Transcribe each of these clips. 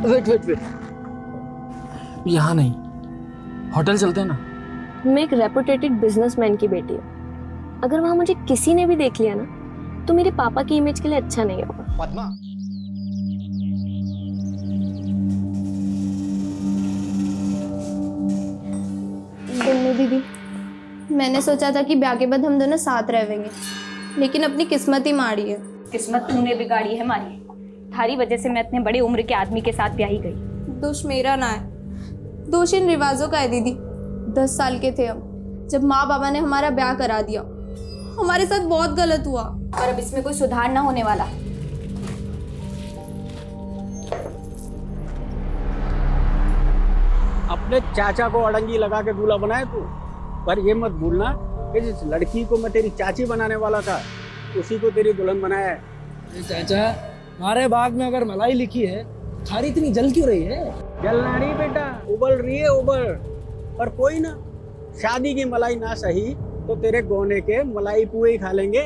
Wait wait wait, यहाँ नहीं, hotel चलते हैं ना। मैं एक रेपुटेटेड बिजनेसमैन की बेटी हूँ। अगर वहां मुझे किसी ने भी देख लिया ना तो मेरे पापा की इमेज के लिए अच्छा नहीं होगा। पद्मा, बिन्नी दीदी, मैंने सोचा था कि ब्याह के बाद हम दोनों साथ रहेंगे, लेकिन अपनी किस्मत ही माड़ी है। किस्मत तूने बिगाड़ी है हमारी। थारी वजह से मैं इतने बड़े उम्र के आदमी के साथ ब्याही गई। दोष मेरा ना है, दोष इन रिवाजों का है दीदी। 10 साल के थे हम जब माँ बाबा ने हमारा ब्याह करा दिया। हमारे साथ बहुत गलत हुआ और अब इसमें कोई सुधार ना होने वाला। अपने चाचा को अड़ंगी लगा के दूल्हा बनाए तू, पर ये मत भूलना कि जिस लड़की को मैं तेरी चाची बनाने वाला था उसी को तेरी दुल्हन बनाया है। चाचा, हमारे बाग में अगर मलाई लिखी है, थारी इतनी जल क्यों रही है? जलना नहीं बेटा, उबल रही है उबल। पर कोई ना, शादी की मलाई ना सही तो तेरे गोने के मलाई पुए ही खा लेंगे।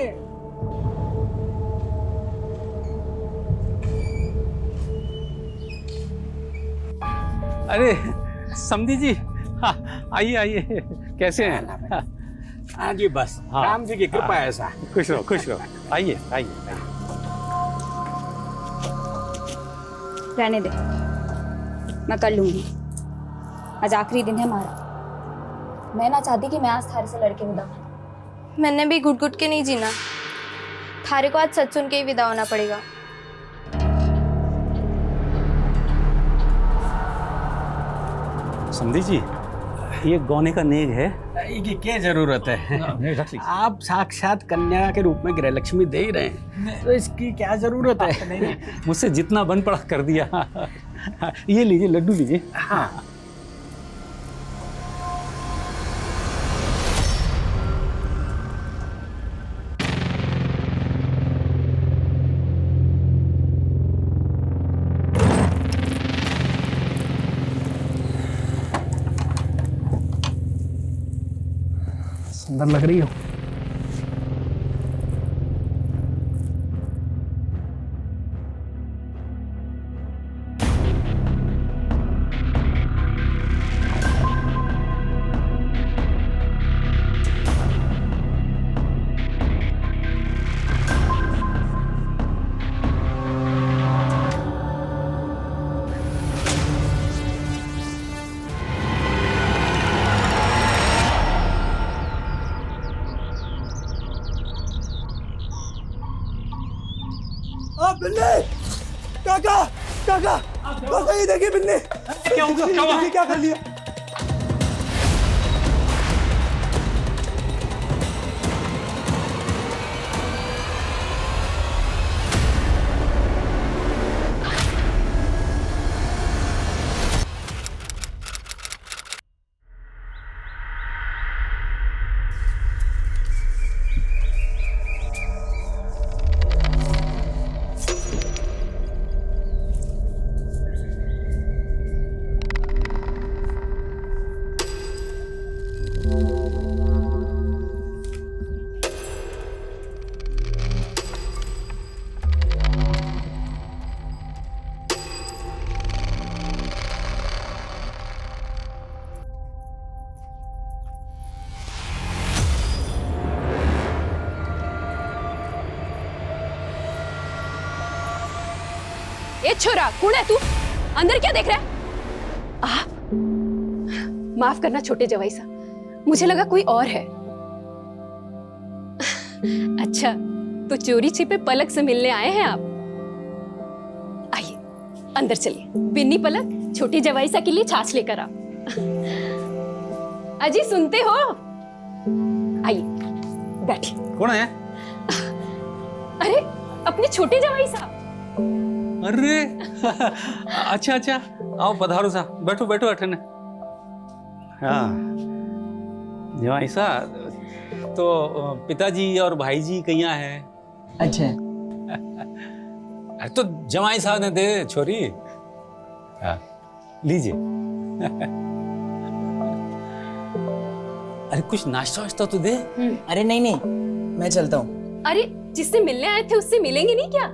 अरे समधी जी, हाँ, आइए आइए, कैसे हैं? हाँ जी, बस हाँ, राम जी की कृपा है ऐसा। खुश रहो खुश रहो, आइए आइए आइए। रहने दे, मैं कर लूंगी। आज आखिरी दिन है हमारा। मैं ना चाहती कि मैं आज थारे से लड़के विदा हूं। मैंने भी घुट घुट के नहीं जीना। थारे को आज सच सुन के ही विदा होना पड़ेगा। समधी जी, ये गौने का नेग है। ये क्या जरूरत है? आप साक्षात कन्या के रूप में गृहलक्ष्मी दे ही रहे हैं, तो इसकी क्या जरूरत है? मुझसे जितना बन पड़ा कर दिया। ये लीजिए, लड्डू लीजिए। हाँ, सुंदर लग रही हो। बिन्नी, काका काका काका, ये देखिए बिन्नी। क्या होगा? क्या कर लिया? ए छोरा, कौन है तू? अंदर क्या देख रहा है? माफ करना छोटे जवाई साहब, मुझे लगा कोई और है। अच्छा, तो चोरी छिपे पलक से मिलने आए हैं आप? आइए अंदर चलिए। बिन्नी पलक, छोटी जवाई सा के लिए छाछ लेकर आओ। अजी सुनते हो? आइए बैठिए। कौन है? अरे अपने छोटे जवाई साहब। अरे अच्छा अच्छा, आओ पधारो सा, बैठो बैठो अठने। हाँ जवाई सा, तो पिताजी और भाई जी कहाँ है? अच्छा, अरे तो जवाई साहब ने दे छोरी। हाँ लीजिए। अरे कुछ नाश्ता वाश्ता तो दे। अरे नहीं नहीं, मैं चलता हूँ। अरे जिससे मिलने आए थे उससे मिलेंगे नहीं क्या?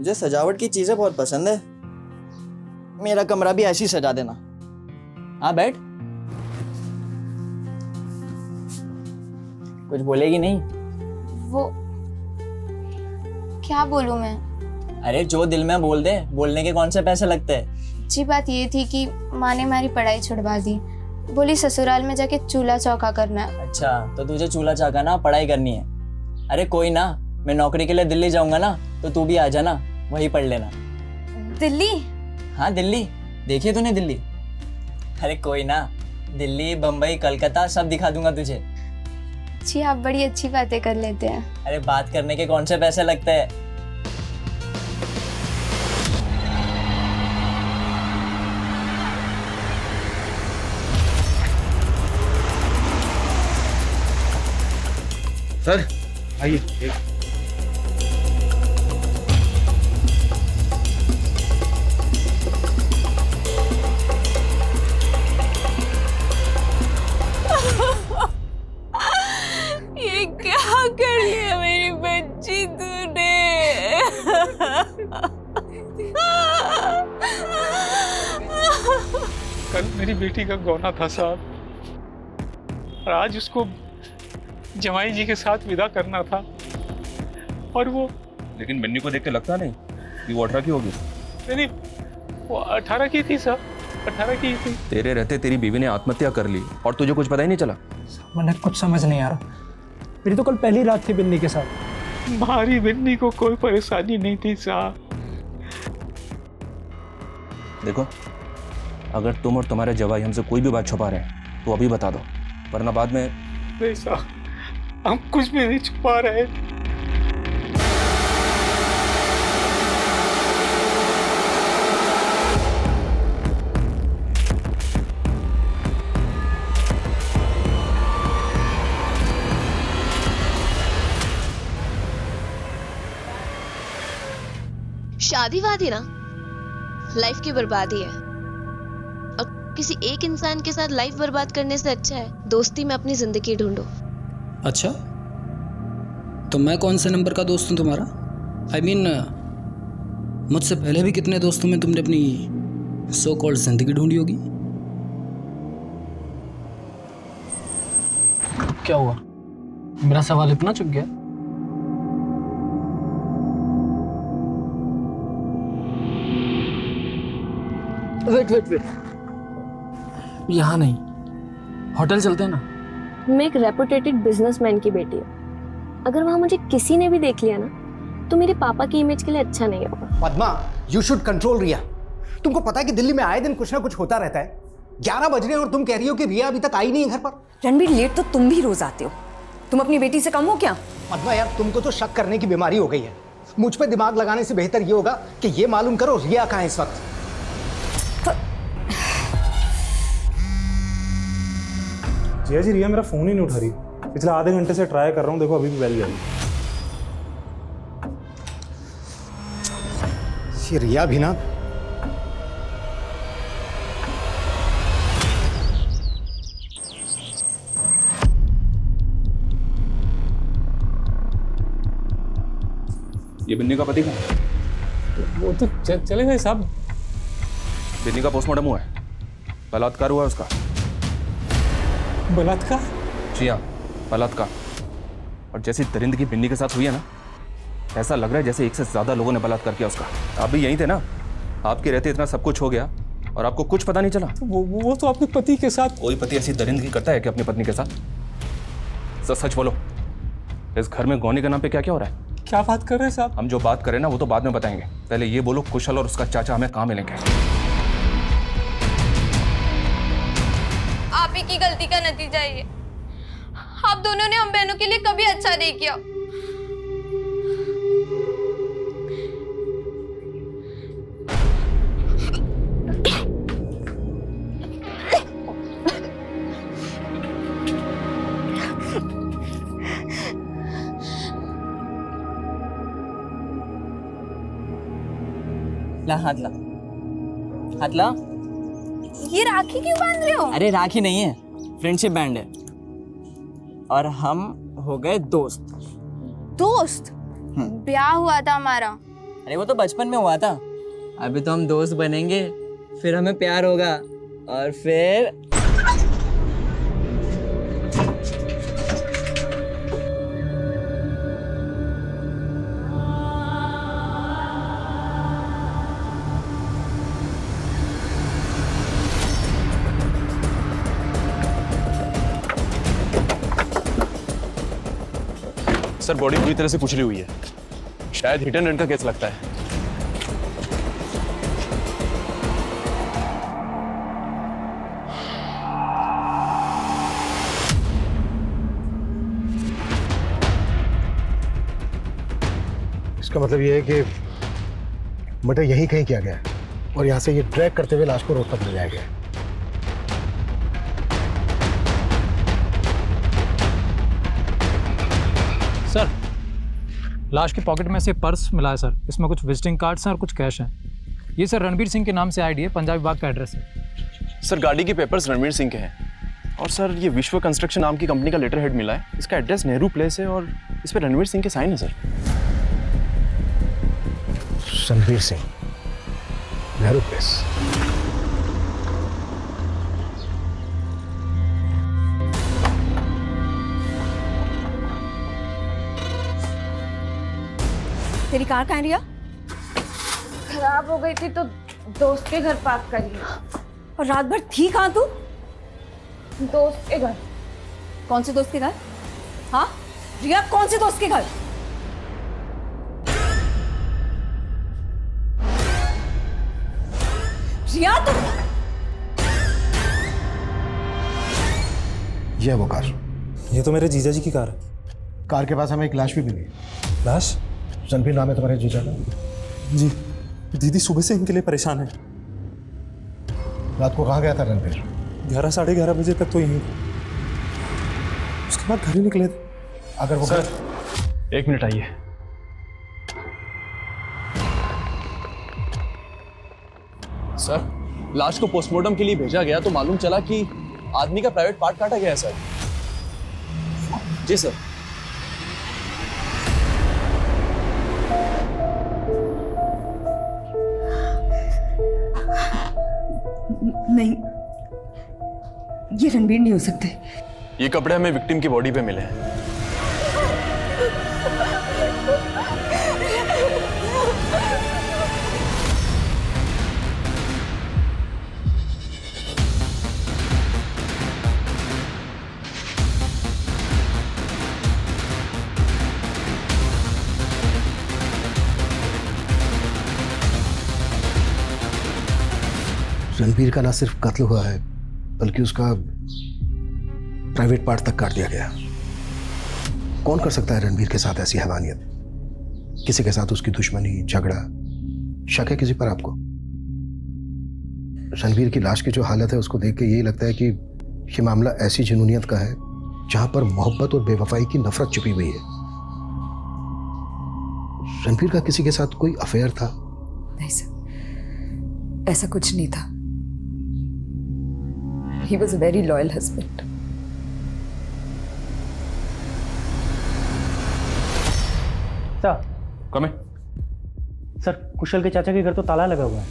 मुझे सजावट की चीजें बहुत पसंद है। मेरा कमरा भी ऐसे ही सजा देना। हाँ बैठ। कुछ बोलेगी नहीं? वो क्या बोलूं मैं? अरे जो दिल में बोल दे, बोलने के कौन से पैसे लगते हैं। अच्छी बात ये थी कि माँ ने हमारी पढ़ाई छुड़वा दी, बोली ससुराल में जाके चूल्हा चौका करना है। अच्छा तो तुझे चूल्हा चाका ना पढ़ाई करनी है। अरे कोई ना, मैं नौकरी के लिए दिल्ली जाऊंगा ना, तो तू भी आ जाना, वहीं पढ़ लेना। दिल्ली? हाँ दिल्ली, देखिए तूने दिल्ली? अरे कोई ना, दिल्ली बम्बई कलकत्ता सब दिखा दूंगा तुझे। जी आप बड़ी अच्छी बातें कर लेते हैं। अरे बात करने के कौन से पैसे लगते हैं। सर आइए। ये क्या कर लिया मेरी बच्ची तूने? कल मेरी बेटी का गौना था साहब, और आज उसको जमाई जी के साथ विदा करना था, और वो लेकिन बिन्नी को देख के लगता नहीं कि वो 18 की होगी। नहीं, वो 18 की थी सर, 18 की थी। तेरे रहते तेरी बीवी ने आत्महत्या कर ली और तुझे कुछ पता ही नहीं चला। मैंने कुछ समझ नहीं आ रहा। मेरी तो कल पहली रात थी बिन्नी के साथ। हमारी बिन्नी को कोई परेशानी नहीं थी साहब। देखो, अगर तुम और तुम्हारे जवाई हमसे कोई भी बात छुपा रहे हैं तो अभी बता दो, वरना बाद में। नहीं साहब, हम कुछ भी नहीं छुपा रहे। शादी वादी ना लाइफ की बर्बादी है, और किसी एक इंसान के साथ लाइफ बर्बाद करने से अच्छा है दोस्ती में अपनी जिंदगी ढूंढो। अच्छा, तो मैं कौन से नंबर का दोस्त हूँ तुम्हारा? I mean, मुझसे पहले भी कितने दोस्तों में तुमने अपनी सो कॉल्ड जिंदगी ढूंढी होगी। क्या हुआ? मेरा सवाल इतना चुप गया? वेट, यहाँ नहीं, होटल चलते हैं ना। मैं एक रेपुटेटेड बिजनेसमैन की बेटी हूँ। अगर वहाँ मुझे किसी ने भी देख लिया ना, तो मेरे पापा की इमेज के लिए अच्छा नहीं होगा। पद्मा, यू शुड कंट्रोल रिया। तुमको पता है कि दिल्ली में आए दिन कुछ ना कुछ होता रहता है। 11 बज रहे हैं और तुम कह रही हो कि रिया अभी तक आई नहीं है घर पर। रणबीर, लेट तो तुम भी रोज आते हो। तुम अपनी बेटी से कम हो क्या? पद्मा यार, तुमको तो शक करने की बीमारी हो गई है। मुझ पे दिमाग लगाने से बेहतर ये होगा कि ये मालूम करो रिया कहाँ है इस वक्त। जिया जी, रिया मेरा फोन ही नहीं उठा रही। पिछले आधे घंटे से ट्राई कर रहा हूँ, देखो अभी भी बेल जा रही। ये रिया भी ना, ये बिन्नी का पति कहाँ? वो तो चले गए साहब। बिन्नी का पोस्टमार्टम हुआ है, बलात्कार हुआ है उसका। बलात्कार? जी हाँ, बलात्कार। और जैसी दरिंदगी बिन्नी के साथ हुई है ना, ऐसा लग रहा है जैसे एक से ज्यादा लोगों ने बलात्कार किया उसका। आप भी यहीं थे ना? आपके रहते इतना सब कुछ हो गया और आपको कुछ पता नहीं चला? वो तो अपने पति के साथ। कोई पति ऐसी दरिंदगी करता है कि अपनी पत्नी के साथ? सच बोलो, इस घर में गौनी के नाम पे क्या क्या हो रहा है? क्या बात कर रहे हैं साहब? हम जो बात करें ना वो तो बाद में बताएंगे, पहले ये बोलो कुशल और उसका चाचा हमें कहाँ मिलेंगे? आप ही की गलती का नतीजा है ये। आप दोनों ने हम बहनों के लिए कभी अच्छा नहीं किया। ला हाथ ला, हाथ ला। ये राखी क्यों बांध रहे हो? अरे राखी नहीं है, फ्रेंडशिप बैंड है। और हम हो गए दोस्त। दोस्त? ब्याह हुआ था हमारा, अरे वो तो बचपन में हुआ था। अभी तो हम दोस्त बनेंगे, फिर हमें प्यार होगा और फिर सर बॉडी पूरी तरह से कुचली हुई है, शायद हिट एंड रन का केस लगता है। इसका मतलब ये है कि मर्डर यहीं कहीं किया गया है और यहाँ से ये ड्रैग करते हुए लाश को रोड तक ले जाया गया है। सर, लाश की पॉकेट में से पर्स मिला है सर। इसमें कुछ विजिटिंग कार्ड्स हैं और कुछ कैश हैं। ये सर रणबीर सिंह के नाम से आईडी है, पंजाबी बाग का एड्रेस है। सर गाड़ी के पेपर्स रणवीर सिंह के हैं और सर ये विश्व कंस्ट्रक्शन नाम की कंपनी का लेटर हेड मिला है। इसका एड्रेस नेहरू प्लेस है और इस पर रणवीर सिंह के साइन है सर। रणवीर सिंह, नेहरू प्लेस। तेरी कार कहाँ है रिया? खराब हो गई थी तो दोस्त के घर पार्क करी। और रात भर थी कहाँ तू? दोस्त के घर। कौन से दोस्त के घर? हाँ रिया, कौन से दोस्त के घर? रिया तू ये है वो कार। ये तो मेरे जीजा जी की कार है। कार के पास हमें एक लाश भी मिली। लाश? रणबीर नाम है तुम्हारे जीजा का? जी, दीदी सुबह से इनके लिए परेशान है। रात को कहाँ गया था रणबीर? 11 साढ़े 11 बजे तक तो यहीं था, उसके बाद घर ही निकले थे। अगर वो सर, एक मिनट आइए। सर, लाश को पोस्टमार्टम के लिए भेजा गया तो मालूम चला कि आदमी का प्राइवेट पार्ट काटा गया है सर। जी सर। नहीं, ये रणबीर नहीं हो सकते। ये कपड़े हमें विक्टिम की बॉडी पे मिले हैं। रणबीर का ना सिर्फ कत्ल हुआ है बल्कि उसका प्राइवेट पार्ट तक काट दिया गया। कौन कर सकता है रणबीर के साथ ऐसी हैवानियत? किसी के साथ उसकी दुश्मनी, झगड़ा, शक है किसी पर आपको? रणबीर की लाश की जो हालत है उसको देख के यही लगता है कि ये मामला ऐसी जुनूनियत का है जहां पर मोहब्बत और बेवफाई की नफरत छुपी हुई है। रणबीर का किसी के साथ कोई अफेयर था? नहीं सर, ऐसा कुछ नहीं था। He was a very loyal husband. Sir, कम है। सर कुशल के चाचा के घर तो ताला लगा हुआ है।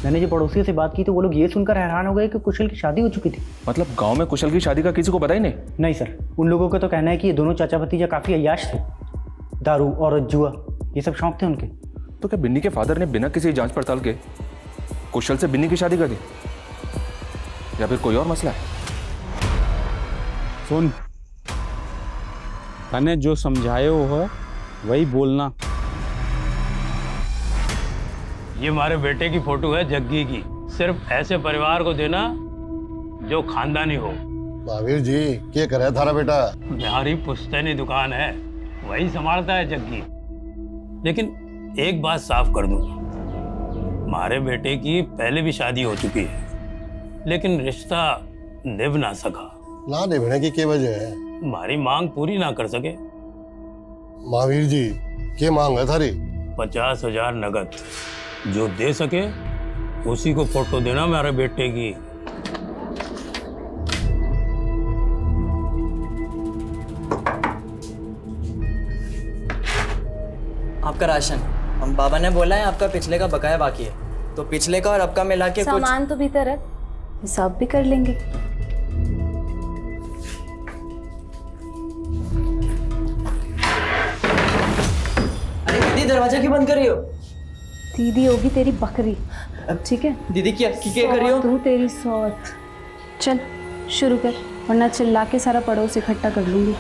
मैंने जो पड़ोसियों से बात की तो वो लोग ये सुनकर हैरान हो गए कि कुशल की शादी हो चुकी थी। मतलब गांव में कुशल की शादी का किसी को पता ही नहीं? नहीं सर, उन लोगों का तो कहना है कि ये दोनों चाचा भतीजा काफी अय्याश थे। दारू और जुआ ये सब शौक थे उनके। तो क्या बिन्नी के फादर ने बिना किसी जांच पड़ताल के कुशल से बिन्नी की शादी कर दी या फिर कोई और मसला है? सुन, तने जो समझाए हो वही बोलना। ये हमारे बेटे की फोटो है जग्गी की। सिर्फ ऐसे परिवार को देना जो खानदानी हो। महावीर जी, क्या करे थारा बेटा? बिहारी पुश्तैनी दुकान है, वही संभालता है जग्गी। लेकिन एक बात साफ कर दूं, हमारे बेटे की पहले भी शादी हो चुकी है लेकिन रिश्ता निभ ना सका। ना निभने की क्या वजह है? हमारी मांग पूरी ना कर सके। महावीर जी, क्या मांग है थारी? 50,000 नगद, जो दे सके उसी को फोटो देना मेरे बेटे की। आपका राशन हम बाबा ने बोला है आपका पिछले का बकाया बाकी है, तो पिछले का और अब का मिला के कुछ। सामान तो भीतर रख, हिसाब भी कर लेंगे। अरे दीदी दरवाजा क्यों बंद कर रही हो? दीदी होगी तेरी बकरी, ठीक है? दीदी क्या कर रही हो? तू तेरी सौत। चल शुरू कर, वरना चिल्ला के सारा पड़ोस इकट्ठा कर लूंगी।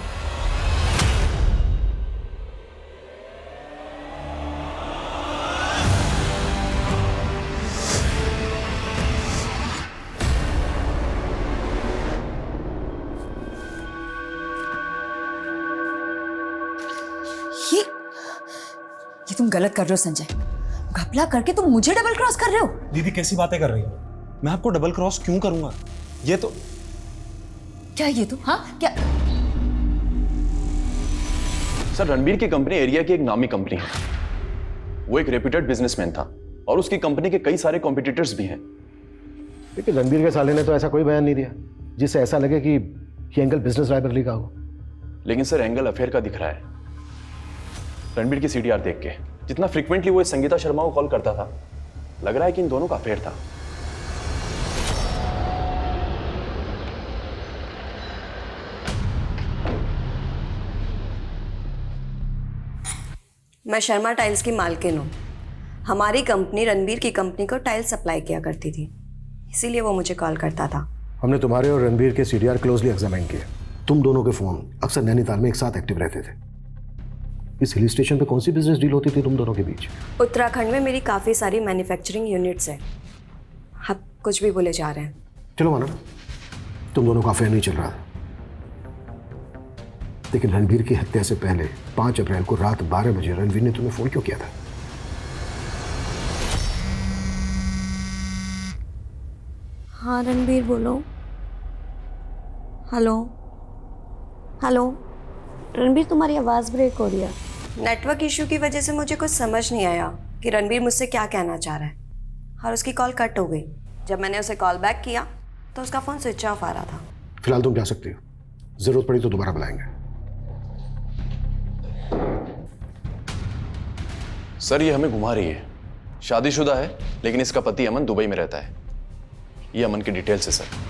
ये तुम गलत कर रहे हो संजय, घपला करके तुम मुझे डबल क्रॉस कर रहे हो। दीदी कैसी बातें कर रही हो? मैं आपको डबल क्रॉस क्यों करूंगा? ये तो क्या ये तुम? हाँ क्या? सर रणबीर की कंपनी एरिया की एक नामी कंपनी है। वो एक रेप्यूटेड बिजनेसमैन था और उसकी कंपनी के कई सारे कॉम्पिटिटर्स भी हैं। लेकिन रणबीर के साले ने तो ऐसा कोई बयान नहीं दिया जिससे ऐसा लगे कि ये एंगल बिजनेस राइवलरी का हो। लेकिन सर एंगल अफेयर का दिख रहा है। रणबीर की सीडीआर देख के जितना फ्रीक्वेंटली वो इस संगीता शर्मा को कॉल करता था, लग रहा है कि इन दोनों का अफेयर था। मैं शर्मा टाइल्स की मालकिन हूँ। हमारी कंपनी रणबीर की कंपनी को टाइल्स सप्लाई किया करती थी, इसीलिए वो मुझे कॉल करता था। हमने तुम्हारे और रणबीर के सीडीआर क्लोजली एग्जामिन किए। तुम दोनों के फोन अक्सर नैनीताल में एक साथ एक्टिव रहते थे। इस हिल स्टेशन पे कौन सी बिजनेस डील होती थी तुम दोनों के बीच? उत्तराखंड में मेरी काफ़ी सारी मैन्युफैक्चरिंग यूनिट्स हैं। आप कुछ भी बोले जा रहे हैं। चलो मानो तुम दोनों का अफेयर नहीं चल रहा था, लेकिन रणबीर की हत्या से पहले 5 अप्रैल को रात 12 बजे रणबीर ने तुम्हें फोन क्यों किया था? हाँ रणबीर बोलो। Hello hello. रणबीर तुम्हारी आवाज़ ब्रेक हो रही है। नेटवर्क इशू की वजह से मुझे कुछ समझ नहीं आया कि रणबीर मुझसे क्या कहना चाह रहा है, और उसकी कॉल कट हो गई। जब मैंने उसे कॉल बैक किया तो उसका फ़ोन स्विच ऑफ आ रहा था। फिलहाल तुम जा सकती हो, जरूरत पड़ी तो दोबारा बुलाएंगे। सर ये हमें घुमा रही है। शादीशुदा है लेकिन इसका पति अमन दुबई में रहता है। ये अमन की डिटेल्स है सर।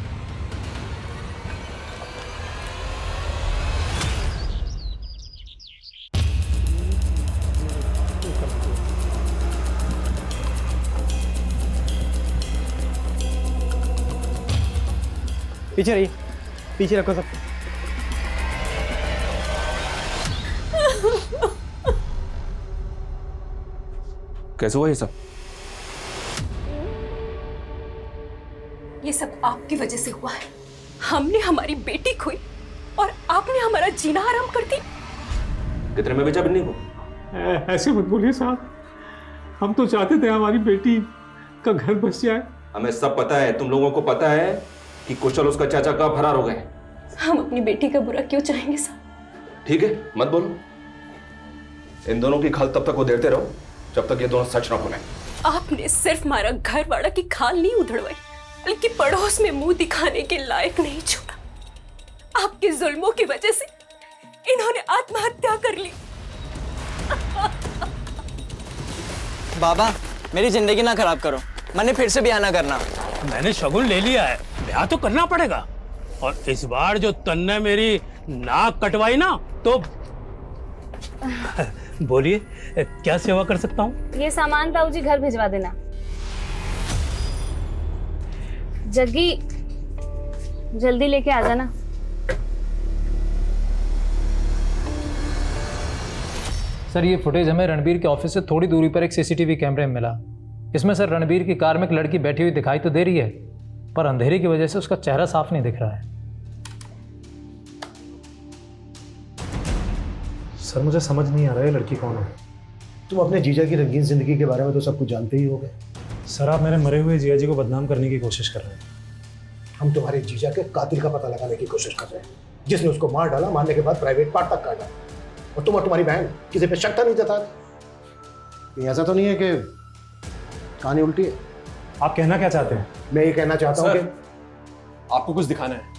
पीछे रहिए, पीछे रखो सब। कैसे हुआ ये सब? ये सब आपकी वजह से हुआ है। हमने हमारी बेटी खोई और आपने हमारा जीना हराम कर दी। कितने में बेचा बिन्नी को? ऐसे मत बोलिए साहब, हम तो चाहते थे हमारी बेटी का घर बस जाए। हमें सब पता है, तुम लोगों को पता है कि कुशल उसका चाचा कब फरार हो गए। हम अपनी बेटी का बुरा क्यों चाहेंगे साहब? ठीक है मत बोलो। इन दोनों की खाल तब तक वो देते रहो जब तक ये दोनों सच ना बोले। आपने सिर्फ हमारा घर वाला की खाल नहीं उधड़वाई, बल्कि पड़ोस में मुंह दिखाने के लायक नहीं छोड़ा। आपके जुल्मों की वजह से इन्होंने आत्महत्या कर ली। बाबा मेरी जिंदगी ना खराब करो, मैंने फिर से ब्याह ना करना। मैंने शगुन ले लिया है, ब्याह तो करना पड़ेगा। और इस बार जो तन्ने मेरी नाक कटवाई ना, तो बोलिए क्या सेवा कर सकता हूँ? ये सामान ताऊ जी घर भिजवा देना। जग्गी जल्दी लेके आ जाना। सर ये फुटेज हमें रणबीर के ऑफिस से थोड़ी दूरी पर एक सीसीटीवी कैमरे में मिला। इसमें सर रणबीर की कार में एक लड़की बैठी हुई दिखाई तो दे रही है, पर अंधेरे की वजह से उसका चेहरा साफ नहीं दिख रहा है। सर मुझे समझ नहीं आ रहा है लड़की कौन है। तुम अपने जीजा की रंगीन जिंदगी के बारे में तो सब कुछ जानते ही होगे। सर आप मेरे मरे हुए जिया जी को बदनाम करने की कोशिश कर रहे हैं। हम तुम्हारे जीजा के कातिल का पता लगाने की कोशिश कर रहे हैं, जिसने उसको मार डाला, मारने के बाद प्राइवेट पार्ट तक काटा, और तुम और तुम्हारी बहन किसी पे शक नहीं जताते। ऐसा तो नहीं है कि कहानी उल्टी है? आप कहना क्या चाहते हैं? मैं ये कहना चाहता हूँ कि आपको कुछ दिखाना है।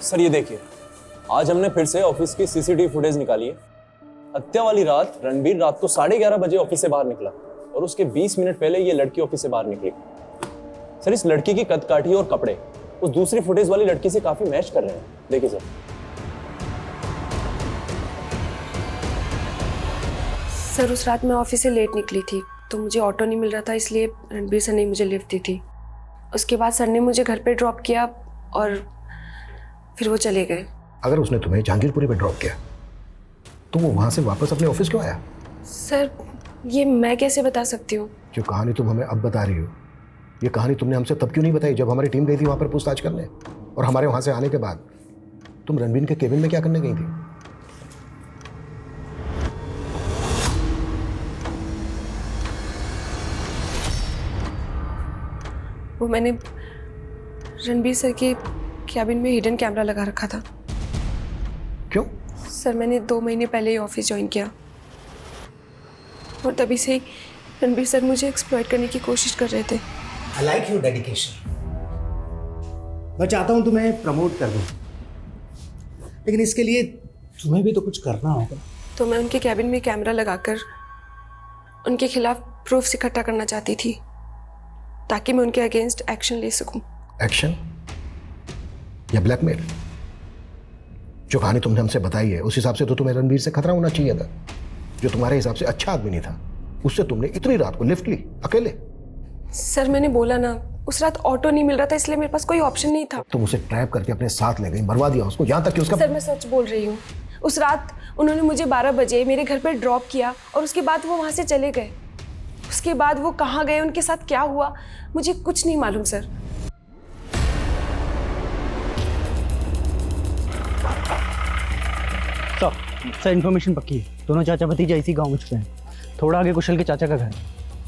सर ये देखिए, आज हमने फिर से ऑफिस की सीसीटीवी फुटेज निकाली है। हत्या वाली रात रणबीर रात को 11:30 बजे ऑफिस से बाहर निकला और उसके 20 मिनट पहले ये लड़की ऑफिस से बाहर निकली। सर इस लड़की की कदकाठी और कपड़े उस दूसरी फुटेज वाली लड़की से काफी मैच कर रहे हैं। देखिए सर। सर उस रात मैं ऑफिस से लेट निकली थी तो मुझे ऑटो नहीं मिल रहा था, इसलिए रणबीर सर ने मुझे लिफ्ट दी थी। उसके बाद सर ने मुझे घर पे ड्रॉप किया और फिर वो चले गए। अगर उसने तुम्हें जहांगीरपुरी में ड्रॉप किया तो वो वहां से वापस अपने ऑफिस क्यों आया? सर ये मैं कैसे बता सकती हूँ? जो कहानी तुम हमें अब बता रही हो, ये कहानी तुमने हमसे तब क्यों नहीं बताई जब हमारी टीम गई थी वहां पर पूछताछ करने? और हमारे वहां से आने के बाद तुम रणबीर के केबिन में क्या करने गई थी? वो मैंने रणबीर सर के कैबिन में हिडन कैमरा लगा रखा था। क्यों? सर मैंने 2 महीने पहले ही ऑफिस ज्वाइन किया और तभी से ही रणबीर सर मुझे एक्सप्लॉइट करने की कोशिश कर रहे थे। I like your dedication. मैं चाहता हूँ तुम्हें प्रमोट कर दूँ, लेकिन इसके लिए तुम्हें भी तो कुछ करना होगा। तो मैं उनके कैबिन में कैमरा लगाकर उनके खिलाफ प्रूफ्स इकट्ठा करना चाहती थी ताकि मैं उनके अगेंस्ट एक्शन ले सकूं। एक्शन या ब्लैकमेल? जो कहानी तुमने हमसे बताई है उस हिसाब से तो तुम्हें रणबीर से खतरा होना चाहिए था। जो तुम्हारे हिसाब से अच्छा आदमी नहीं था, उससे तुमने इतनी रात को लिफ्ट ली अकेले। सर मैंने बोला ना, उस रात ऑटो नहीं मिल रहा था, इसलिए मेरे पास कोई ऑप्शन नहीं था। तुम उसे ट्रैप करके अपने साथ ले गई, मरवा दिया उसको, यहाँ तक कि उसका। सर मैं सच बोल रही हूँ। उस रात उन्होंने मुझे 12 बजे मेरे घर पर ड्रॉप किया और उसके बाद वो वहाँ से चले गए। उसके बाद वो कहाँ गए, उनके साथ क्या हुआ, मुझे कुछ नहीं मालूम सर। सर इन्फॉर्मेशन पक्की है, दोनों चाचा भतीजा इसी गांव में छुपे हैं। थोड़ा आगे कुशल के चाचा का घर है।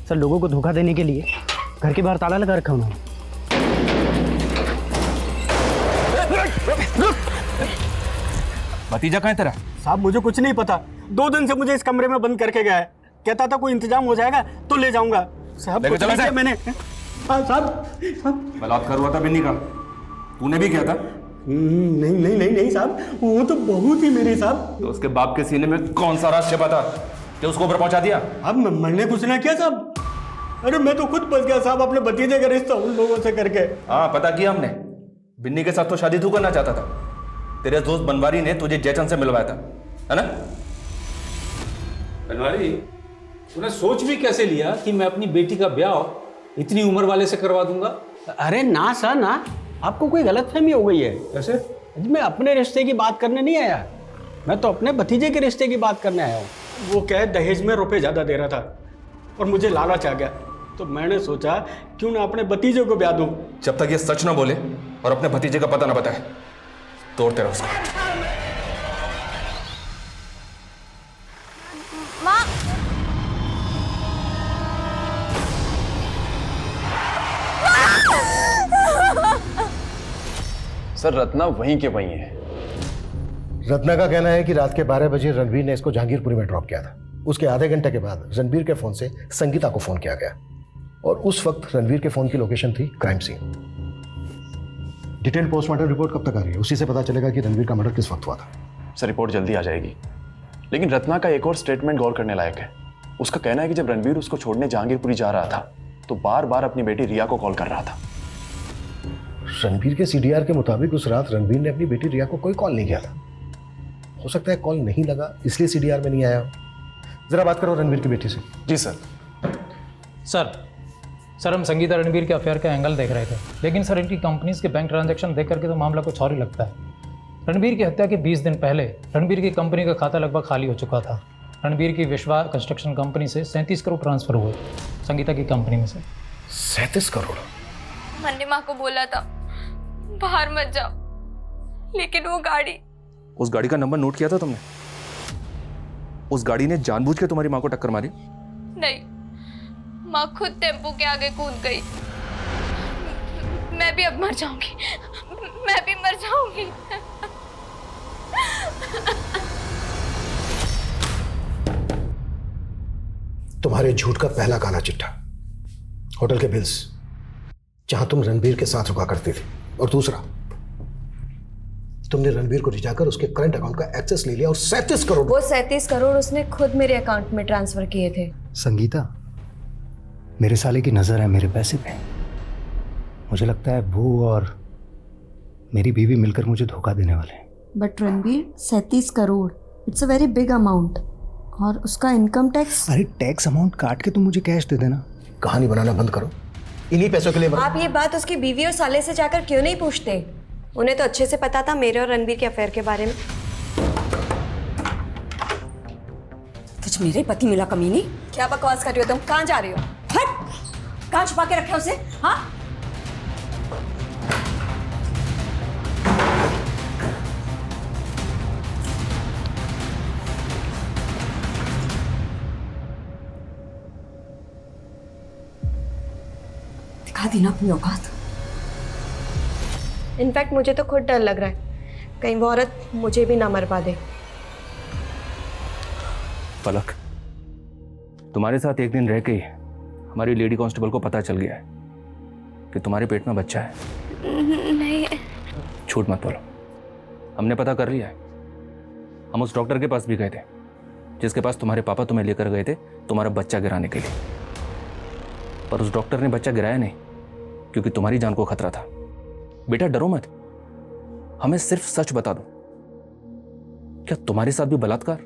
सर लोगों को धोखा देने के लिए घर के बाहर ताला लगा रखा उन्होंने। भतीजा कहाँ है तेरा? साहब मुझे कुछ नहीं पता, 2 दिन से मुझे इस कमरे में बंद करके गया है। कहता था कोई इंतजाम हो जाएगा तो ले जाऊंगा। साहब लेकर चला जाए। मैंने साहब बलात्कार हुआ था बिन्नी का, तूने भी किया था? नहीं साहब, वो तो बहू थी मेरी साहब। तो उसके बाप के सीने में कौन सा राज छिपा था कि उसको ऊपर पहुंचा दिया? अब मैंने कुछ ना किया साहब। अरे मैं तो खुद फंस गया साहब अपने भतीजे का रिश्ता उन लोगों से करके। हाँ पता किया हमने, बिन्नी के साथ तो शादी तू करना चाहता था। तेरे दोस्त बनवारी ने तुझे जयचंद से मिलवाया था, है ना? बनवारी, तूने सोच भी कैसे लिया कि मैं अपनी बेटी का ब्याह इतनी उम्र वाले से करवा दूंगा? अरे ना सर ना, आपको कोई गलतफहमी हो गई है। कैसे? मैं अपने रिश्ते की बात करने नहीं आया, मैं तो अपने भतीजे के रिश्ते की बात करने आया हूँ। वो क्या है, दहेज में रुपए ज़्यादा दे रहा था और मुझे लालच आ गया, तो मैंने सोचा क्यों ना अपने भतीजे को ब्याह दूँ। जब तक ये सच ना बोले और अपने भतीजे का पता ना बताए, तोड़ते रहो उसको। माँ, सर रत्ना वहीं के वहीं है। रत्ना का कहना है कि रात के 12 बजे रणबीर ने इसको जहांगीरपुरी में ड्रॉप किया था। उसके आधे घंटे के बाद रणबीर के फोन से संगीता को फोन किया गया और उस वक्त रणबीर के फोन की लोकेशन थी crime scene. Detail postmortem report कब तक आ रही है? उसी से पता चलेगा कि रणबीर का मर्डर किस वक्त हुआ था। सर रिपोर्ट जल्दी आ जाएगी, लेकिन रत्ना का एक और स्टेटमेंट गौर करने लायक है। उसका कहना है कि जब रणबीर उसको छोड़ने जहांगीरपुरी जा रहा था तो बार बार अपनी बेटी रिया को कॉल कर रहा था। रणबीर के सीडीआर के मुताबिक उस रात रणबीर ने अपनी बेटी रिया को कोई कॉल नहीं किया था। हो सकता है कॉल नहीं लगा इसलिए सीडीआर में नहीं आया। जरा बात करो रणबीर की बेटी से। जी सर। सर हम संगीता रणबीर के अफेयर का एंगल देख रहे थे, लेकिन सर इनकी कंपनीज के बैंक ट्रांजैक्शन देख करके तो मामला कुछ और ही लगता है। रणबीर की हत्या के 20 दिन पहले रणबीर की कंपनी का खाता लगभग खाली हो चुका था। रणबीर की विश्वा कंस्ट्रक्शन कंपनी से 37 करोड़ ट्रांसफर हुए संगीता की कंपनी में से। 37 करोड़? मैंने माँ को बोला था बाहर मत जाओ, लेकिन वो गाड़ी, उस गाड़ी का नंबर नोट किया था तुमने? उस गाड़ी ने जानबूझ के तुम्हारी माँ को टक्कर मारी? नहीं, माँ खुद टेम्पो के आगे कूद गई। मैं भी अब मर जाऊंगी, मैं भी मर जाऊंगी। तुम्हारे झूठ का पहला काला चिट्ठा, होटल के बिल्स जहां तुम रणबीर के साथ रुका करती थी, और दूसरा तुमने रणबीर को रिझाकर उसके करंट अकाउंट का एक्सेस ले लिया और 37 करोड़। वो 37 करोड़ उसने खुद मेरे अकाउंट में ट्रांसफर किए थे। संगीता, मेरे साले की नजर है मेरे पैसे पे। मुझे लगता है वो और मेरी बीवी मिलकर मुझे धोखा देने वाले हैं। But Ranbir, 37 crore, it's a very big amount. और उसका इनकम टैक्स। अरे टैक्स अमाउंट काट के तुम मुझे कैश दे देना। कहानी बनाना बंद करो, इन्हीं पैसों के लिए आप ये बात उसकी बीवी और साले से जाकर क्यों नहीं पूछते? उन्हें तो अच्छे से पता था मेरे और रणबीर के अफेयर के बारे में। तुझ मेरे पति मिला कमीनी। क्या बकवास कर रही हो तुम? कहाँ जा रही हो? हट! कहाँ छुपा के रखे उसे? हाँ? दिखा दी ना अपनी औकात। इनफैक्ट मुझे तो खुद डर लग रहा है कहीं वो औरत मुझे भी ना मरवा दे। पलक, तुम्हारे साथ एक दिन रह के हमारी लेडी कांस्टेबल को पता चल गया है कि तुम्हारे पेट में बच्चा है। नहीं। झूठ मत बोलो, हमने पता कर लिया है। हम उस डॉक्टर के पास भी गए थे जिसके पास तुम्हारे पापा तुम्हें लेकर गए थे तुम्हारा बच्चा गिराने के लिए, पर उस डॉक्टर ने बच्चा गिराया नहीं क्योंकि तुम्हारी जान को खतरा था। बेटा डरो मत, हमें सिर्फ सच बता दो, क्या तुम्हारे साथ भी बलात्कार?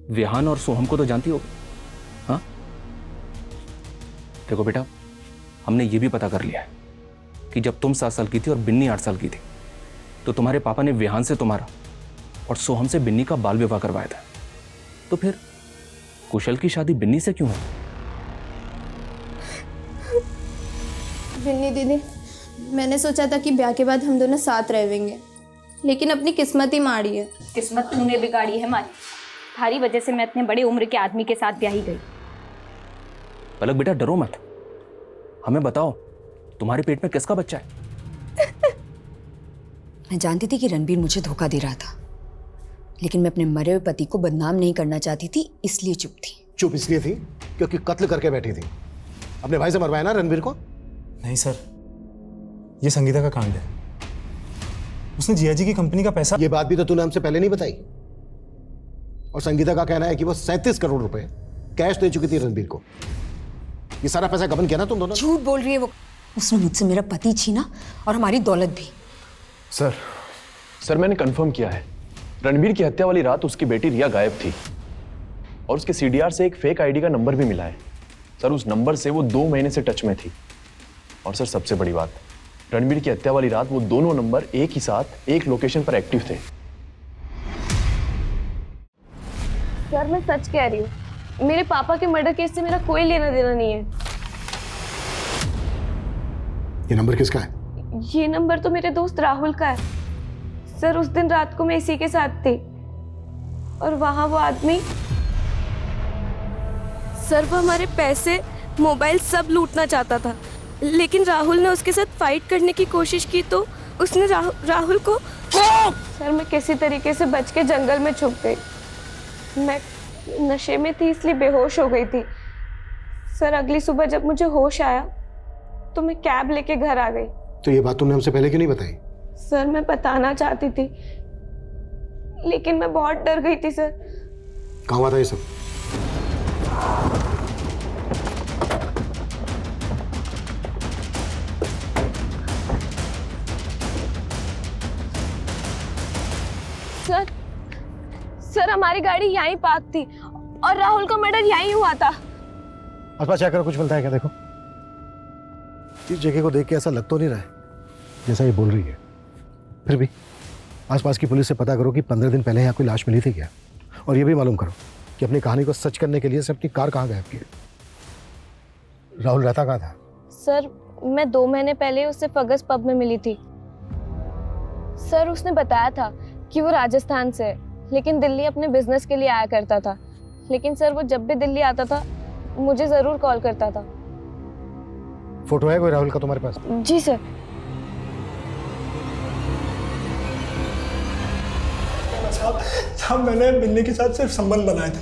विहान और सोहम को तो जानती हो? हाँ देखो बेटा, हमने ये भी पता कर लिया है कि जब तुम 7 साल की थी और बिन्नी 8 साल की थी तो तुम्हारे पापा ने विहान से तुम्हारा और सोहम से बिन्नी का बाल विवाह करवाया था। तो फिर कुशल की शादी बिन्नी से क्यों है? बिन्नी दीदी, मैंने सोचा था कि ब्याह के बाद हम दोनों साथ रहेंगे, लेकिन अपनी किस्मत ही माड़ी है। किस्मत तूने बिगाड़ी है मारी। थारी वजह से मैं इतने बड़े उम्र के आदमी के साथ ब्याही गई। पलक बेटा डरो मत, हमें बताओ तुम्हारे पेट में किसका बच्चा है? मैं जानती थी कि रणबीर मुझे धोखा दे रहा था, लेकिन मैं अपने मरे हुए पति को बदनाम नहीं करना चाहती थी, इसलिए चुप थी। चुप इसलिए थी क्योंकि कत्ल करके बैठी थी। अपने भाई से मरवाया ना रणबीर को? नहीं सर, ये संगीता का कांड है। उसने जिया जी की कंपनी का पैसा। ये बात भी तो तूने हमसे पहले नहीं बताई। और संगीता का कहना है कि वो 37 करोड़ रुपए कैश दे चुकी थी रणबीर को। ये सारा पैसा गबन किया ना तुम दोनों? झूठ बोल रही है वो। उसने मुझसे मेरा पति छीना और हमारी दौलत भी। सर मैंने कंफर्म किया है, रणबीर की हत्या वाली रात उसकी बेटी रिया गायब थी और उसके सीडीआर से एक फेक आईडी का नंबर भी मिला है। सर उस नंबर से वो 2 महीने से टच में थी। और सर सबसे बड़ी बात, रणबीर की हत्या वाली रात वो दोनों नंबर एक ही साथ एक लोकेशन पर एक्टिव थे। सर मैं सच कह रही हूँ, मेरे पापा के मर्डर केस से मेरा कोई लेना देना नहीं है। ये नंबर किसका है? ये नंबर तो मेरे दोस्त राहुल का है। सर उस दिन रात को मैं इसी के साथ थी और वहां वो आदमी। सर वो हमारे पैसे, मोबाइल सब लूटना चाहता था, लेकिन राहुल ने उसके साथ फाइट करने की कोशिश की तो उसने राहुल को। सर मैं किसी तरीके से बच के जंगल में छुप गई। मैं नशे में थी इसलिए बेहोश हो गई थी। सर अगली सुबह जब मुझे होश आया तो मैं कैब लेके घर आ गई। तो ये बात तुमने हमसे पहले क्यों नहीं बताई? सर मैं बताना चाहती थी लेकिन मैं बहुत डर गई थी। सर कहाँ हुआ था ये सब? सर हमारी गाड़ी यहीं पार्क थी और राहुल का मर्डर यहीं हुआ था। आसपास चेक करो, कुछ मिलता है क्या? देखो इस जगह को देख के ऐसा लग तो नहीं रहा है जैसा ये बोल रही है। फिर भी आसपास की पुलिस से पता करो कि 15 दिन पहले यहाँ कोई लाश मिली थी क्या, और ये भी मालूम करो कि अपनी कहानी को सच करने के लिए से अपनी कार कहाँ गायब की है। राहुल रहता कहाँ था? सर मैं 2 महीने पहले उससे फगस पब में मिली थी। सर उसने बताया था कि वो राजस्थान से है लेकिन दिल्ली अपने बिजनेस के लिए आया करता था। लेकिन सर वो जब भी दिल्ली आता था मुझे जरूर कॉल करता था। फोटो है कोई राहुल का तुम्हारे पास? जी सर। साहब मैंने बिन्नी के साथ सिर्फ संबंध बनाए थे,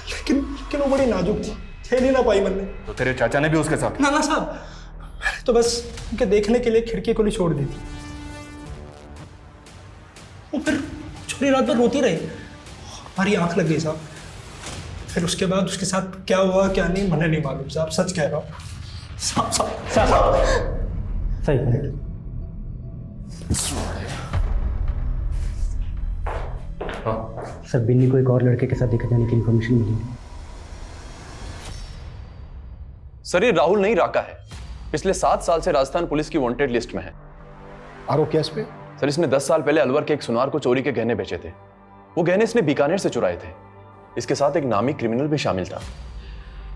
लेकिन वो बड़ी नाजुक थी, खेल ही ना पाई मैंने। तो तेरे चाचा ने भी उसके साथ? ना साहब, तो बस उनके देखने के लिए खिड़की खुली छोड़ दी थी। और फिर छोरी रात भर रोती रही, हमारी आंख लग गई साहब। फिर उसके बाद उसके साथ क्या हुआ क्या नहीं मुझे नहीं मालूम साहब, सच कह रहा हूँ साहब। सही है। सर बिन्नी को एक और लड़के के साथ देखा जाने की इन्फॉर्मेशन मिली है। सर ये राहुल नहीं, राका है। पिछले 7 साल से राजस्थान पुलिस की वांटेड लिस्ट में है। आरोप क्या इस पे? सर इसने 10 साल पहले अलवर के एक सुनार को चोरी के गहने बेचे थे। वो गहने इसने बीकानेर से चुराए थे। इसके साथ एक नामी क्रिमिनल भी शामिल था।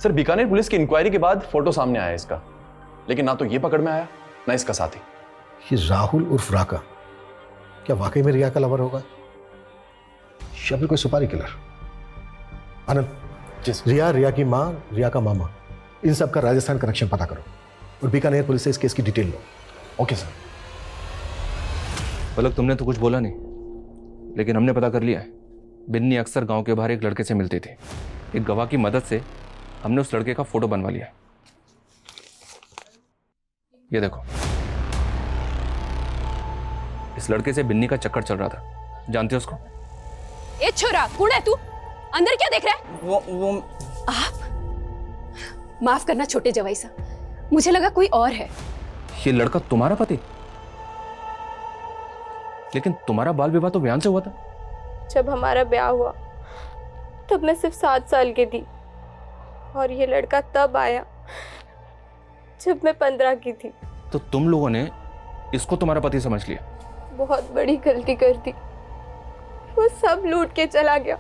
सर बीकानेर पुलिस की इंक्वायरी के बाद फोटो सामने आया इसका, लेकिन ना तो ये पकड़ में आया ना इसका साथी। ये राहुल उर्फ राका क्या वाकई में रिया का लवर होगा या फिर कोई सुपारी किलर? आनंद, रिया की माँ, रिया का मामा, इन सब का राजस्थान कनेक्शन पता करो और बीकानेर पुलिस से इस केस की डिटेल लो। Okay sir. पलक तुमने तो कुछ बोला नहीं, लेकिन हमने पता कर लिया है। बिन्नी अक्सर गांव के बाहर एक लड़के से मिलती थी। एक गवाह की मदद से हमने उस लड़के का फोटो बनवा लिया। ये देखो, इस लड़के से बिन्नी का चक्कर चल रहा था। जानते हो उसको? ए छोरा, कौन है तू? अंदर क्या देख रहा है? वो आप माफ करना छोटे जवाई साहब, मुझे लगा कोई और है। ये लड़का तुम्हारा पति? लेकिन तुम्हारा बाल विवाह तो बयान से हुआ था। जब हमारा ब्याह हुआ तब मैं सिर्फ 7 साल की थी और ये लड़का तब आया जब मैं 15 की थी। तो तुम लोगों ने इसको तुम्हारा पति समझ लिया। बहुत बड़ी गलती कर दी। वो सब लूट के चला गया।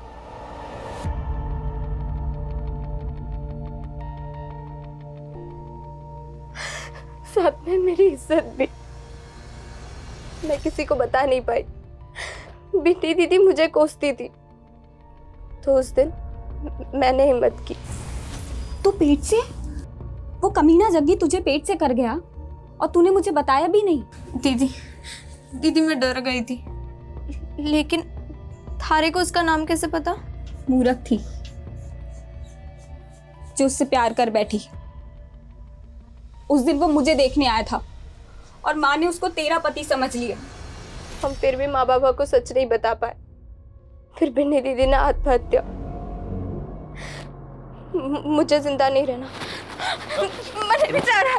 साथ में मेरी इज्जत भी। मैं किसी को बता नहीं पाई। बिन्नी दीदी मुझे कोसती थी, तो उस दिन मैंने हिम्मत की। तो पेट से? वो कमीना जग्गी तुझे पेट से कर गया और तूने मुझे बताया भी नहीं? दीदी मैं डर गई थी, लेकिन थारे को उसका नाम कैसे पता? मूर्ख थी जो उससे प्यार कर बैठी। उस दिन वो मुझे देखने आया था और माँ ने उसको तेरा पति समझ लिया। हम फिर भी माँ बाबा को सच नहीं बता पाए। फिर बिन्नी दीदी ने आत्महत्या। मुझे जिंदा नहीं रहना। मैंने बेचारा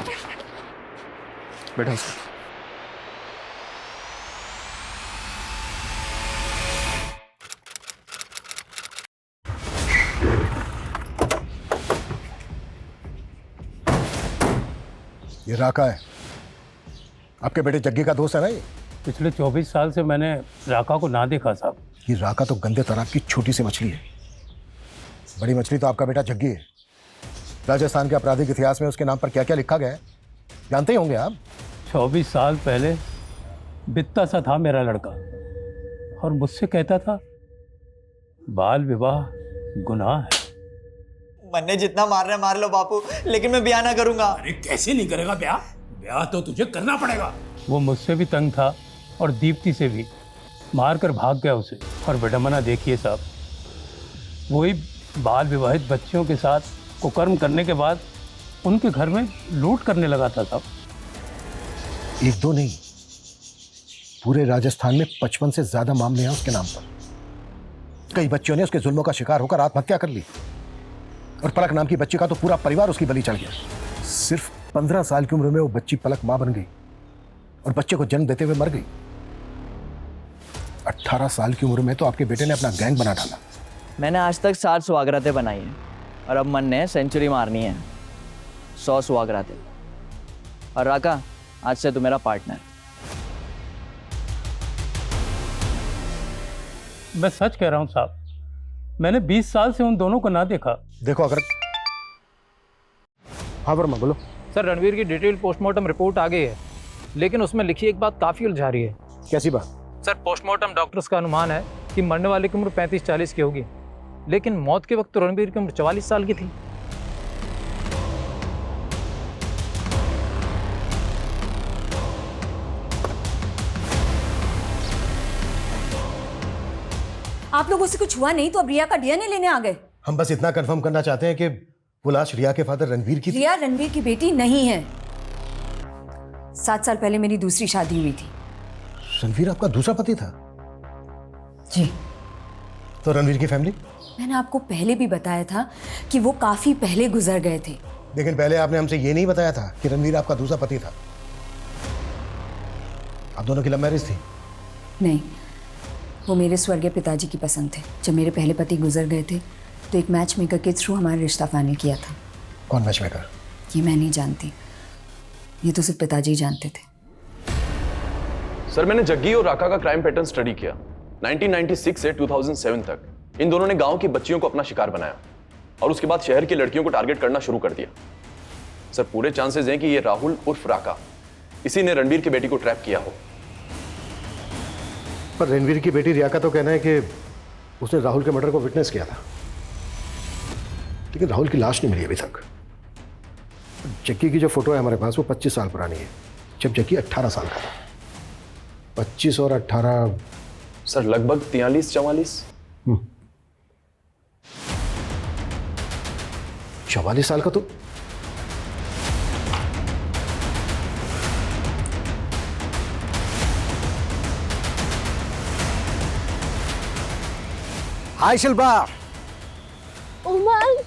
बेटा ये राका है, आपके बेटे जग्गी का दोस्त है ना? ये पिछले 24 साल से मैंने राका को ना देखा साहब। ये राका तो गंदे तालाब की छोटी सी मछली है। बड़ी मछली तो आपका बेटा जग्गी है। राजस्थान के आपराधिक इतिहास में उसके नाम पर क्या क्या लिखा गया है जानते ही होंगे आप। 24 साल पहले बित्ता सा था मेरा लड़का और मुझसे कहता था बाल विवाह गुनाह है। मन्ने जितना मार रहे मार लो बापू, लेकिन मैं ब्याह ना करूंगा। अरे कैसे नहीं करेगा ब्याह? ब्याह तो तुझे करना पड़ेगा। वो मुझसे भी तंग था और दीप्ति से भी। मार कर भाग गया उसे। और विडम्बना देखिए साहब, वही बाल विवाहित बच्चियों के साथ कुकर्म करने के बाद उनके घर में लूट करने लगा था साहब। 1-2 नहीं, पूरे राजस्थान में 55 से ज्यादा मामले हैं उसके नाम पर। कई बच्चियों ने उसके जुल्मों का शिकार होकर आत्महत्या कर ली और पलक नाम की बच्ची का तो पूरा परिवार उसकी बलि चढ़ गया। सिर्फ 15 साल की उम्र में वो बच्ची पलक मां बन गई और बच्चे को जन्म देते हुए मर गई। 18 साल की उम्र में तो आपके बेटे ने अपना गैंग बना डाला। मैंने आज तक 7 सुहागरातें बनाई हैं और अब मन ने सेंचुरी मारनी है, 100 सुहागरातें। और राका, आज से तू मेरा पार्टनर। मैं सच कह रहा हूं साहब, मैंने 20 साल से उन दोनों को ना देखा। देखो अगर हाँ वर्मा बोलो। सर रणवीर की डिटेल पोस्टमार्टम रिपोर्ट आ गई है, लेकिन उसमें लिखी एक बात काफ़ी उलझा रही है। कैसी बात? सर पोस्टमार्टम डॉक्टर्स का अनुमान है कि मरने वाले की उम्र 35-40 की होगी, लेकिन मौत के वक्त तो रणवीर की उम्र 44 साल की थी। आप लोगों से कुछ हुआ नहीं तो अब रिया का डीएनए लेने आ गए? हम बस इतना कंफर्म करना चाहते हैं कि वो लाश रिया के फादर रणवीर की थी। रिया रणवीर की बेटी नहीं है। 7 साल पहले मेरी दूसरी शादी हुई थी। रणवीर आपका दूसरा पति था? जी। तो रणवीर की फैमिली? मैंने आपको पहले भी बताया था कि वो काफी पहले गुजर गए थे। लेकिन पहले आपने हमसे ये नहीं बताया था कि रणवीर आपका दूसरा पति था। आप दोनों की लव मैरिज थी? नहीं, वो मेरे स्वर्गीय पिताजी की पसंद थे। जब मेरे पहले पति गुजर गए थे तो एक मैच मेकर के थ्रू हमारा रिश्ता फाइनल किया था। कौन मैच मेकर? ये मैं नहीं जानती, ये तो सिर्फ पिताजी जानते थे। सर मैंने जग्गी और राका का क्राइम पैटर्न स्टडी किया। 1996 से 2007 तक इन दोनों ने गांव की बच्चियों को अपना शिकार बनाया और उसके बाद शहर की लड़कियों को टारगेट करना शुरू कर दिया। सर पूरे चांसेस हैं कि ये राहुल उर्फ राका इसी ने रणवीर की बेटी को ट्रैप किया हो। पर रणवीर की बेटी रिया का तो कहना है कि उसने राहुल के मर्डर को विटनेस किया था, लेकिन राहुल की लाश नहीं मिली अभी तक। जग्गी की जो फोटो है हमारे पास वो 25 साल पुरानी है, जब जग्गी 18 साल का था। 25 और 18 सर लगभग 43-44। 44 साल का तो हाय शिल्पा। उमंग।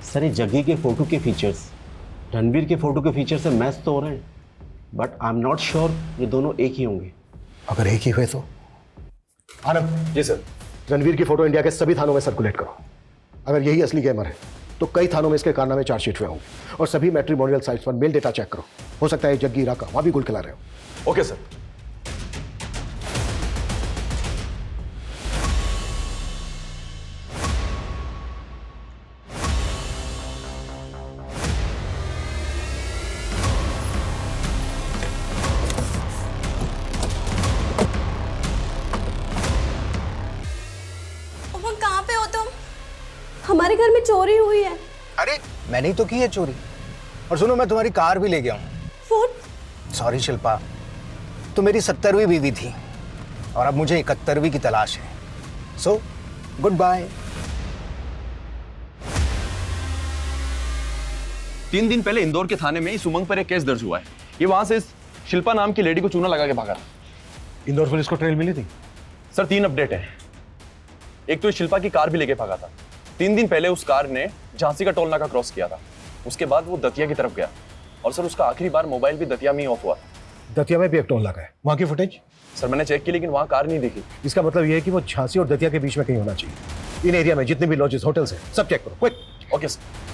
सर ये जग्गी के फोटो के फीचर्स रणवीर के फोटो के फीचर से मैच तो हो रहे हैं, but I am not sure ये दोनों एक ही होंगे। अगर एक ही हुए तो? आनंद। जी सर। रणवीर की फोटो इंडिया के सभी थानों में सर्कुलेट करो। अगर यही असली गेमर है तो कई थानों में इसके कारनामे चार्जशीट हुए होंगे, और सभी मैट्रिमोनियल साइट्स पर मेल डेटा चेक करो। हो सकता है जग्गी राका वहां भी गुल खिला रहे हो। Okay sir. कहाँ पे हो तुम? हमारे घर में चोरी हुई है। अरे मैंने ही तो की है चोरी। और सुनो, मैं तुम्हारी कार भी ले गया हूँ। फोन? सॉरी शिल्पा, तो मेरी 70वीं बीवी थी और अब मुझे 71वीं की तलाश है। So good bye. 3 दिन पहले इंदौर के थाने में इस उमंग पर एक केस दर्ज हुआ है। ये वहां से इस शिल्पा नाम की लेडी को चूना लगा के भागा। इंदौर पुलिस को ट्रेल मिली थी? सर 3 अपडेट है। एक तो इस शिल्पा की कार भी लेके भागा था। 3 दिन पहले उस कार ने झांसी का टोल नाका क्रॉस किया था। उसके बाद वो दतिया की तरफ गया और सर उसका आखिरी बार मोबाइल भी दतिया में ही ऑफ हुआ। दतिया में भी एक टोल नाका है, वहां की फुटेज? सर मैंने चेक की लेकिन वहां कार नहीं दिखी। इसका मतलब यह है कि वो झांसी और दतिया के बीच में कहीं होना चाहिए। इन एरिया में जितने भी लॉजेस होटल्स हैं सब चेक करो क्विक। Okay sir.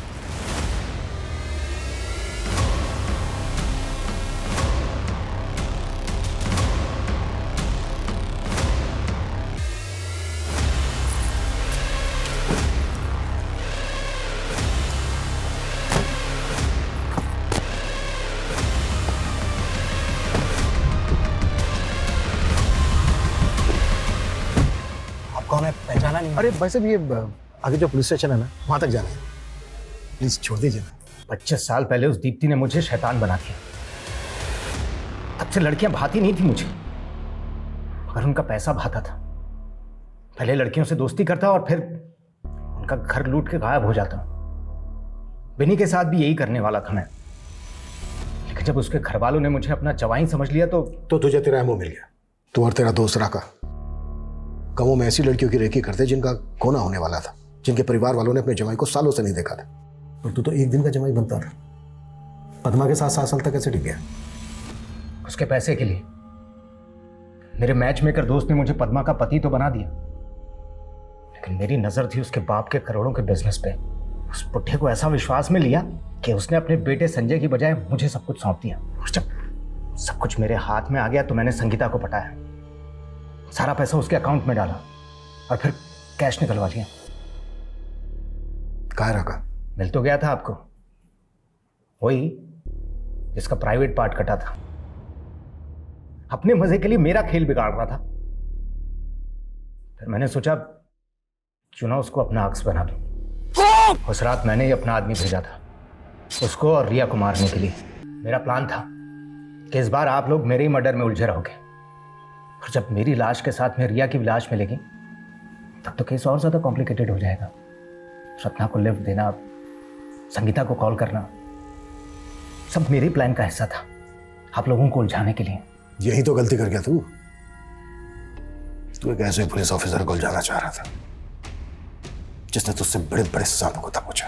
कौन है, पहचाना नहीं? अरे भाई साहब, ये आगे जो पुलिस स्टेशन है ना, वहां तक जाना है। प्लीज छोड़ दीजिए ना। 25 साल पहले उस दीप्ति ने मुझे शैतान बना दिया। तब से लड़कियां भाती नहीं थी मुझे, मगर उनका पैसा भाता था। पहले लड़कियों से दोस्ती करता और फिर उनका घर लूट के गायब हो जाता। बिन्नी के साथ भी यही करने वाला था मैं, लेकिन जब उसके घर वालों ने मुझे अपना जवाई समझ लिया तो तुझे तेरा एमओ मिल गया। तू और तेरा दोस्त राका गांवों में ऐसी लड़कियों की रेकी करते जिनका कोना होने वाला था, जिनके परिवार वालों ने अपने जमाई को सालों से नहीं देखा था। और तू तो एक दिन का जमाई बनता रहा। पद्मा के साथ 7 साल तक कैसे टिक गया? उसके पैसे के लिए। मेरे मैच मेकर दोस्त ने मुझे पद्मा का पति तो बना दिया, लेकिन मेरी नजर थी उसके बाप के करोड़ों के बिजनेस पे। उस पुट्ठे को ऐसा विश्वास में लिया कि उसने अपने बेटे संजय की बजाय मुझे सब कुछ सौंप दिया। और जब सब कुछ मेरे हाथ में आ गया तो मैंने संगीता को पटाया, सारा पैसा उसके अकाउंट में डाला और फिर कैश निकलवा लिया। कहाँ रखा? मिल तो गया था आपको, वही जिसका प्राइवेट पार्ट कटा था। अपने मजे के लिए मेरा खेल बिगाड़ रहा था। फिर मैंने सोचा क्यों ना उसको अपना अक्स बना दूं। उस रात मैंने ही अपना आदमी भेजा था उसको और रिया को मारने के लिए। मेरा प्लान था कि इस बार आप लोग मेरे ही मर्डर में उलझे रहोगे, और जब मेरी लाश के साथ में रिया की लाश मिलेगी तब तो केस और ज्यादा कॉम्प्लिकेटेड हो जाएगा। रत्ना को लिफ्ट देना, संगीता को कॉल करना, सब मेरे प्लान का हिस्सा था, आप लोगों को उलझाने के लिए। यही तो गलती कर गया तू एक ऐसे पुलिस ऑफिसर को उलझाना चाह रहा था जिसने तुझसे बड़े बड़े सांपों को दबोचा।